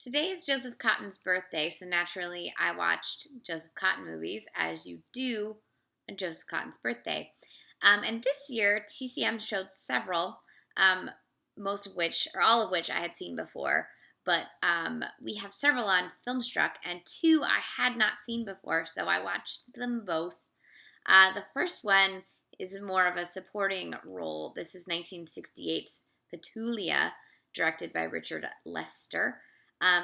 Today is Joseph Cotten's birthday, so naturally I watched Joseph Cotten movies, as you do on Joseph Cotten's birthday. And this year, TCM showed several, um, most of which, or all of which, I had seen before. But we have several on Filmstruck, and two I had not seen before, so I watched them both. The first one is more of a supporting role. This is 1968's Petulia, directed by Richard Lester.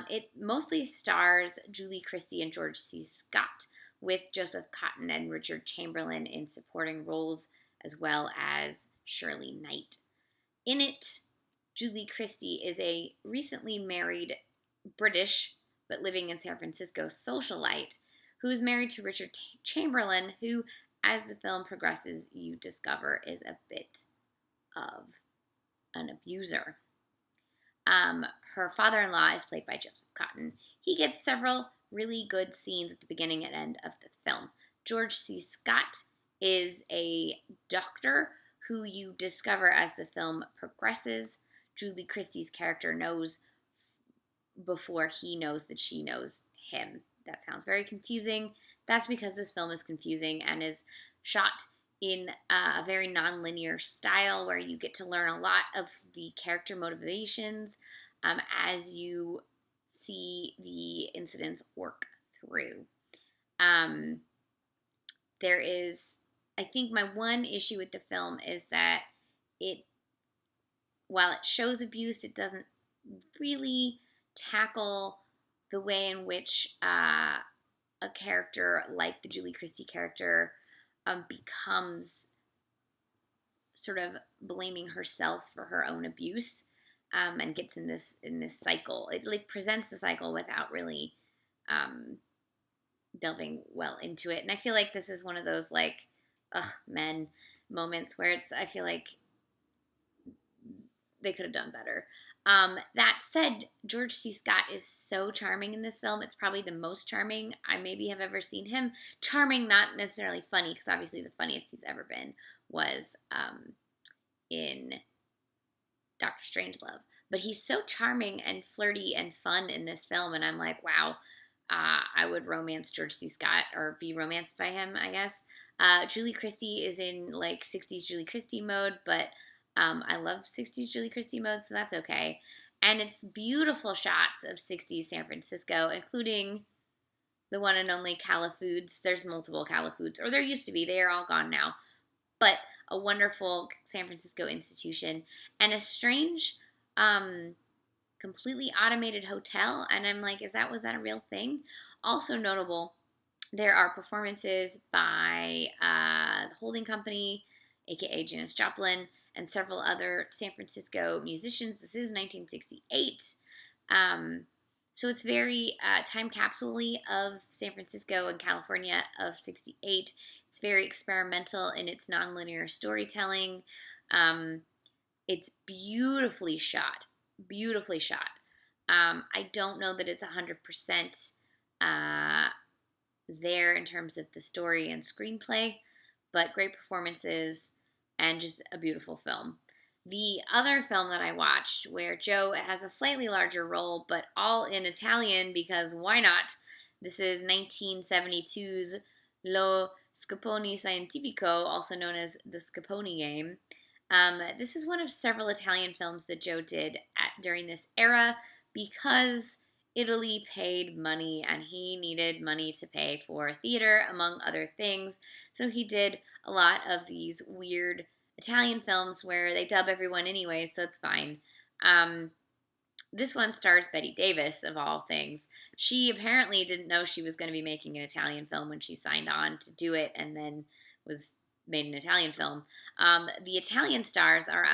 It mostly stars Julie Christie and George C. Scott, with Joseph Cotten and Richard Chamberlain in supporting roles, as well as Shirley Knight. In it, Julie Christie is a recently married British, but living in San Francisco, socialite who is married to Richard Chamberlain, who, as the film progresses, you discover is a bit of an abuser. Her father-in-law is played by Joseph Cotten. He gets several really good scenes at the beginning and end of the film. George C. Scott is a doctor who you discover as the film progresses. Julie Christie's character knows before he knows that she knows him. That sounds very confusing. That's because this film is confusing and is shot in a very non-linear style where you get to learn a lot of the character motivations as you see the incidents work through. There is, I think my one issue with the film is that while it shows abuse, it doesn't really tackle the way in which a character like the Julie Christie character becomes sort of blaming herself for her own abuse, and gets in this cycle. It like presents the cycle without really delving well into it. And I feel like this is one of those like, ugh, men moments where I feel like they could have done better. That said, George C. Scott is so charming in this film. It's probably the most charming I maybe have ever seen him. Charming, not necessarily funny, because obviously the funniest he's ever been was in Dr. Strangelove. But he's so charming and flirty and fun in this film, and I'm like, wow, I would romance George C. Scott, or be romanced by him, I guess. Julie Christie is in like 60s Julie Christie mode, but I love 60s Julie Christie mode, so that's okay. And it's beautiful shots of 60s San Francisco, including the one and only Cala Foods. There's multiple Cala Foods, or there used to be. They are all gone now. But a wonderful San Francisco institution and a strange, completely automated hotel. And I'm like, was that a real thing? Also notable, there are performances by the holding company, aka Janis Joplin, and several other San Francisco musicians. This is 1968. So it's very time capsule-y of San Francisco and California of 68. It's very experimental in its nonlinear storytelling. It's beautifully shot. Beautifully shot. I don't know that it's 100% there in terms of the story and screenplay, but great performances and just a beautiful film. The other film that I watched, where Joe has a slightly larger role, but all in Italian, because why not? This is 1972's Lo Scopone Scientifico, also known as the Scopone Game. This is one of several Italian films that Joe did during this era, because Italy paid money and he needed money to pay for theater, among other things. So he did a lot of these weird Italian films where they dub everyone anyway, so it's fine. This one stars Bette Davis, of all things. She apparently didn't know she was going to be making an Italian film when she signed on to do it, and then was made an Italian film. The Italian stars are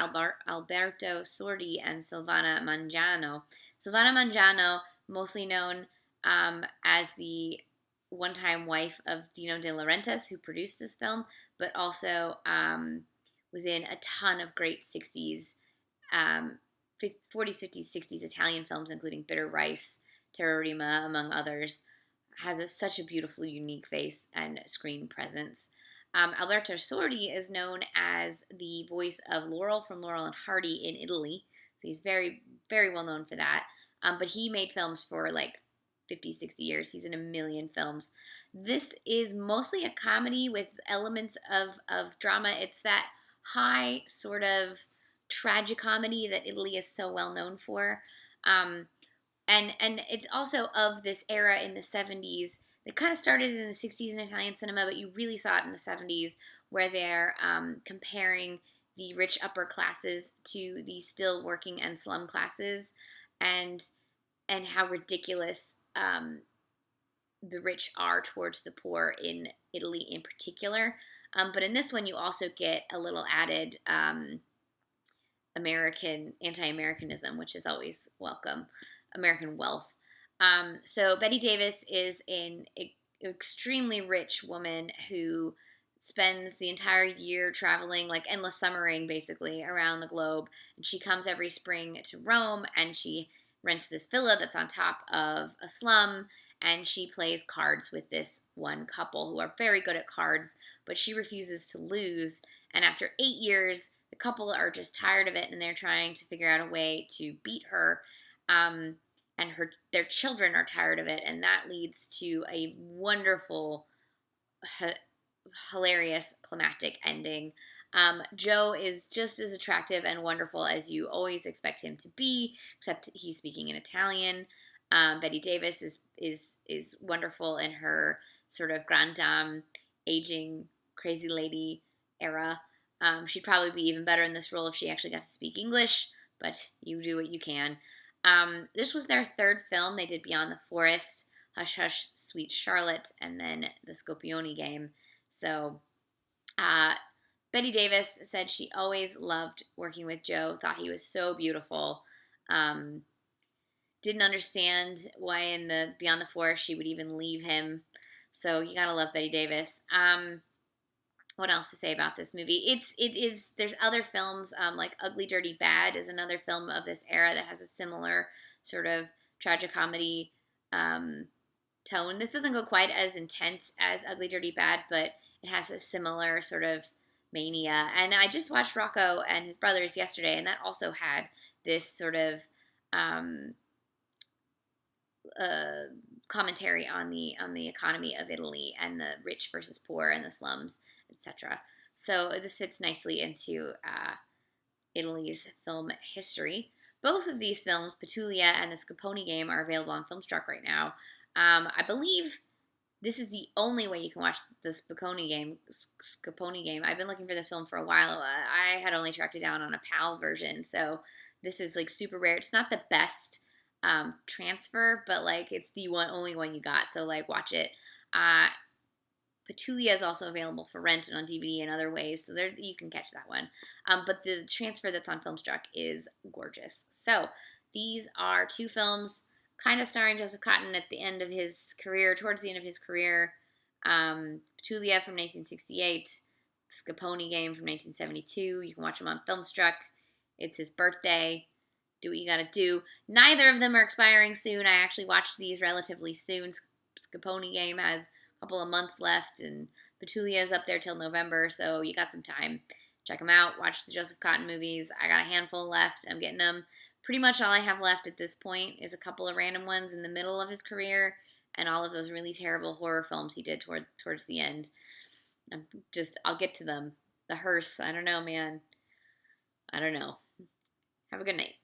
Alberto Sordi and Silvana Mangano. Silvana Mangano, mostly known as the one-time wife of Dino De Laurentiis, who produced this film, but also was in a ton of great 60s, 40s, 50s, 60s Italian films, including Bitter Rice, Terrorima, among others. Has such a beautiful, unique face and screen presence. Alberto Sordi is known as the voice of Laurel from Laurel and Hardy in Italy. So he's very, very well known for that. but he made films for like 50, 60 years. He's in a million films. This is mostly a comedy with elements of drama. It's that high sort of tragicomedy that Italy is so well known for. Um, and it's also of this era in the 70s that kind of started in the 60s in Italian cinema, but you really saw it in the 70s where they're comparing the rich upper classes to the still working and slum classes, and how ridiculous the rich are towards the poor in Italy in particular. But in this one, you also get a little added American anti-Americanism, which is always welcome. American wealth. So Bette Davis is an extremely rich woman who spends the entire year traveling, like endless summering basically, around the globe. And she comes every spring to Rome, and she rents this villa that's on top of a slum, and she plays cards with this one couple who are very good at cards, but she refuses to lose. And after 8 years, the couple are just tired of it, and they're trying to figure out a way to beat her. And their children are tired of it, and that leads to a wonderful, hilarious, climactic ending. Joe is just as attractive and wonderful as you always expect him to be, except he's speaking in Italian. Bette Davis is wonderful in her sort of grande dame, aging crazy lady era. She'd probably be even better in this role if she actually got to speak English, but you do what you can. This was their third film. They did Beyond the Forest, Hush Hush, Sweet Charlotte, and then the Scopone Game. So, Bette Davis said she always loved working with Joe, thought he was so beautiful. Didn't understand why in the Beyond the Forest she would even leave him. So you gotta love Bette Davis. What else to say about this movie? There's other films, like Ugly Dirty Bad is another film of this era that has a similar sort of tragicomedy tone. This doesn't go quite as intense as Ugly Dirty Bad, but it has a similar sort of mania. And I just watched Rocco and His Brothers yesterday, and that also had this sort of commentary on the economy of Italy and the rich versus poor and the slums, etc. So this fits nicely into Italy's film history. Both of these films, Petulia and the Scopone Game, are available on Filmstruck right now. I believe this is the only way you can watch the Scopone Game. I've been looking for this film for a while. I had only tracked it down on a PAL version, so this is like super rare. It's not the best transfer, but like it's the only one you got, so like watch it. Petulia is also available for rent and on DVD and other ways, so there you can catch that one. But the transfer that's on Filmstruck is gorgeous. So these are two films kind of starring Joseph Cotten at the end of his career, towards the end of his career. Petulia from 1968, Scopone Game from 1972. You can watch them on Filmstruck. It's his birthday. Do what you gotta do. Neither of them are expiring soon. I actually watched these relatively soon. Scopone Game has a couple of months left, and Petulia is up there till November, so you got some time. Check them out. Watch the Joseph Cotten movies. I got a handful left. I'm getting them. Pretty much all I have left at this point is a couple of random ones in the middle of his career, and all of those really terrible horror films he did towards the end. I'll get to them. The Hearse, I don't know, man. I don't know. Have a good night.